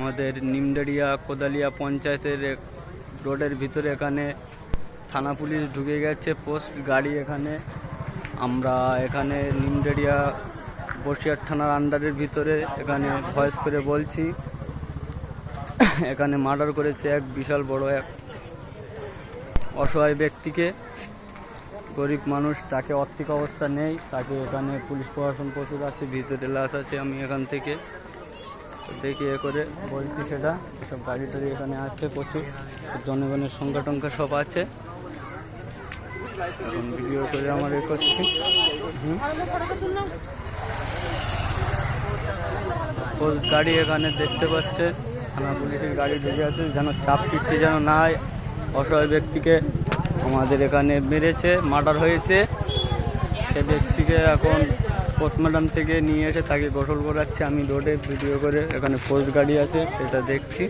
আমাদের নিমডাড়িয়া কোদালিয়া পঞ্চায়েতের রোডের ভিতরে এখানে থানা পুলিশ ঢুকে গেছে, পোস্ট গাড়ি এখানে। আমরা এখানে নিমডাড়িয়া বসিরহাট থানার আন্ডারের ভিতরে এখানে ভয়েস করে বলছি, এখানে মার্ডার করেছে এক বিশাল বড় এক অসহায় ব্যক্তিকে। গরিব মানুষ, তাকে আর্থিক অবস্থা নেই, তাকে এখানে পুলিশ প্রশাসন প্রচুর আছে, ভিতরে লাশ আছে। আমি এখান থেকে দেখে করে বলছি সেটা, সব গাড়ি টাড়ি এখানে আছে, প্রচুর জনগণের সংখ্যা টংখ্যা সব আছে। এখন ভিডিও করে আমার এ করছি। গাড়ি এখানে দেখতে পাচ্ছে, থানা পুলিশের গাড়ি ঢুকে আছে, যেন চাপ সৃষ্টি যেন না হয়। অসহায় ব্যক্তিকে আমাদের এখানে মেরেছে, মার্ডার হয়েছে। সে ব্যক্তিকে এখন পোস্টমর্টম থেকে নিয়ে এসে তাকে গোসল করাচ্ছে। আমি রোডে ভিডিও করে, এখানে পোস্ট গাড়ি আছে সেটা দেখছি।